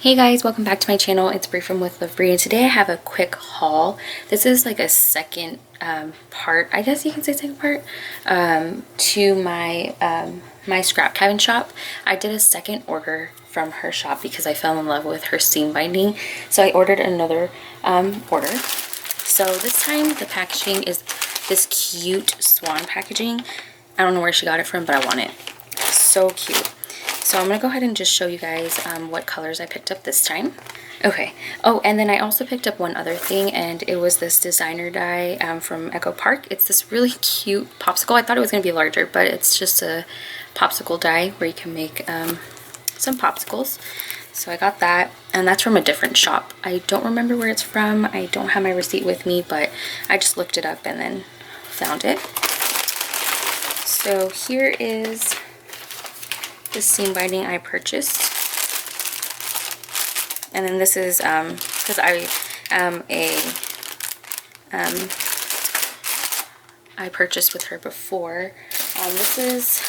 Hey guys, welcome back to my channel. It's Bree from With Love Bree, and today I have a quick haul. This is like a second part, I guess you can say second part, to my my scrap cabin shop. I did a second order from her shop because I fell in love with her seam binding, so I ordered another order. So this time the packaging is this cute swan packaging. I don't know where she got it from, but I want it. So cute. So I'm going to go ahead and just show you guys what colors I picked up this time. Okay. Oh, and then I also picked up one other thing, and it was this designer die from Echo Park. It's this really cute popsicle. I thought it was going to be larger, but it's just a popsicle die where you can make some popsicles. So I got that, and that's from a different shop. I don't remember where it's from. I don't have my receipt with me, but I just looked it up and then found it. So here is the seam binding I purchased, and then this is because I am I purchased with her before. This is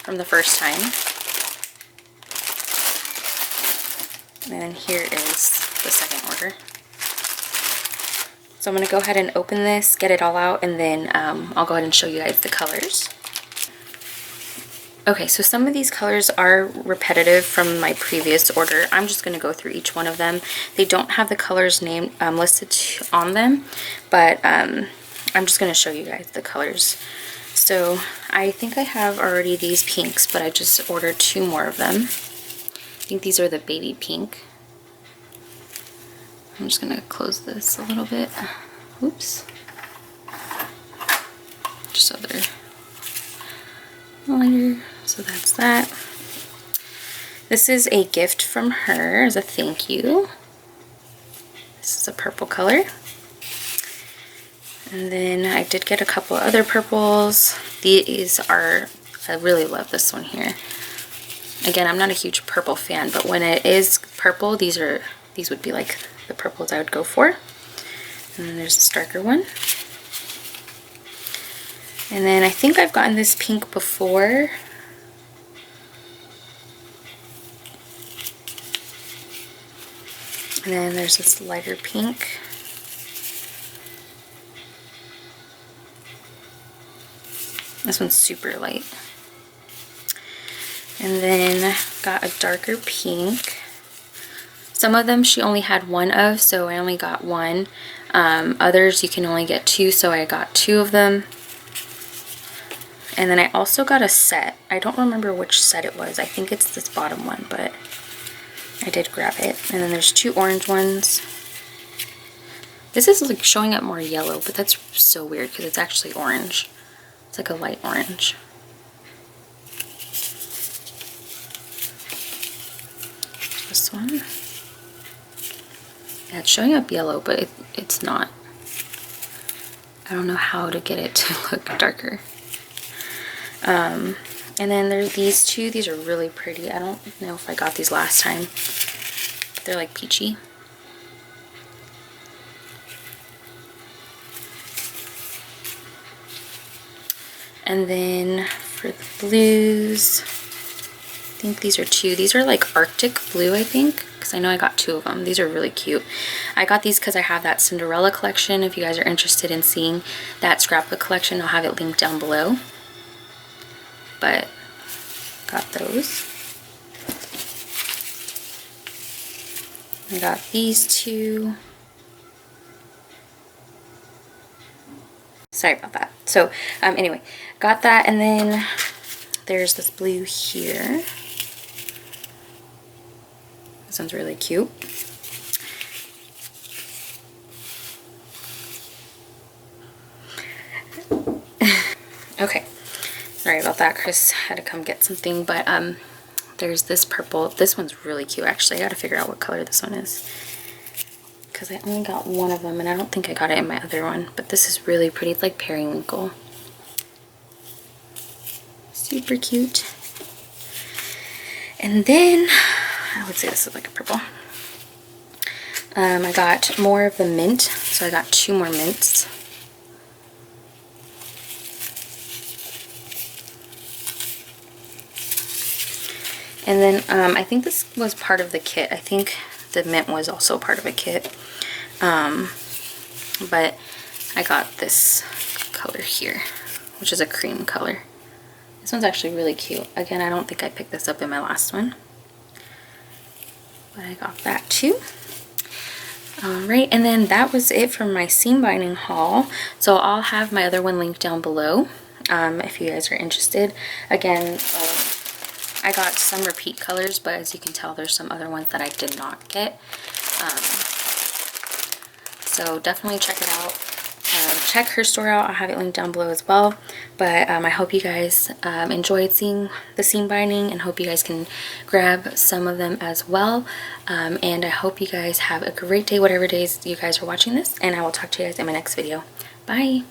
from the first time, and here is the second order. So I'm going to go ahead and open this, get it all out, and then I'll go ahead and show you guys the colors. Okay, so some of these colors are repetitive from my previous order. I'm just going to go through each one of them. They don't have the colors named listed on them, but I'm just going to show you guys the colors. So I think I have already these pinks, but I just ordered two more of them. I think these are the baby pink. I'm just going to close this a little bit. Oops. Just so they're lighter. So that's that. This is a gift from her as a thank you. This is a purple color. And then I did get a couple other purples. These are, I really love this one here. Again, I'm not a huge purple fan, but when it is purple, these would be like the purples I would go for. And then there's this darker one. And then I think I've gotten this pink before. And then there's this lighter pink. This one's super light. And then got a darker pink. Some of them she only had one of, so I only got one. Others you can only get two, so I got two of them. And then I also got a set. I don't remember which set it was. I think it's this bottom one, but I did grab it. And then there's two orange ones. This is like showing up more yellow, but that's so weird because it's actually orange. It's like a light orange. This one. Yeah, it's showing up yellow, but it's not. I don't know how to get it to look darker. And then there's these two. These are really pretty. I don't know if I got these last time. They're like peachy. And then for the blues, I think these are two. These are like Arctic blue, I think, because I know I got two of them. These are really cute. I got these because I have that Cinderella collection. If you guys are interested in seeing that scrapbook collection, I'll have it linked down below. But got those. I got these two. Sorry about that. So anyway, got that, and then there's this blue here. This one's really cute. Okay. Sorry about that. Chris had to come get something, but there's this purple. This one's really cute, actually. I gotta figure out what color this one is, because I only got one of them, and I don't think I got it in my other one, but this is really pretty. It's like periwinkle. Super cute. And then, I would say this is like a purple. I got more of the mint, so I got two more mints. And then I think this was part of the kit. I think the mint was also part of a kit. But I got this color here, which is a cream color. This one's actually really cute. Again, I don't think I picked this up in my last one, but I got that too. Alright, and then that was it for my seam binding haul. So I'll have my other one linked down below if you guys are interested. Again, I got some repeat colors, but as you can tell, there's some other ones that I did not get. So definitely check it out. Check her store out. I'll have it linked down below as well. But I hope you guys enjoyed seeing the seam binding, and hope you guys can grab some of them as well. And I hope you guys have a great day, whatever days you guys are watching this, and I will talk to you guys in my next video. Bye!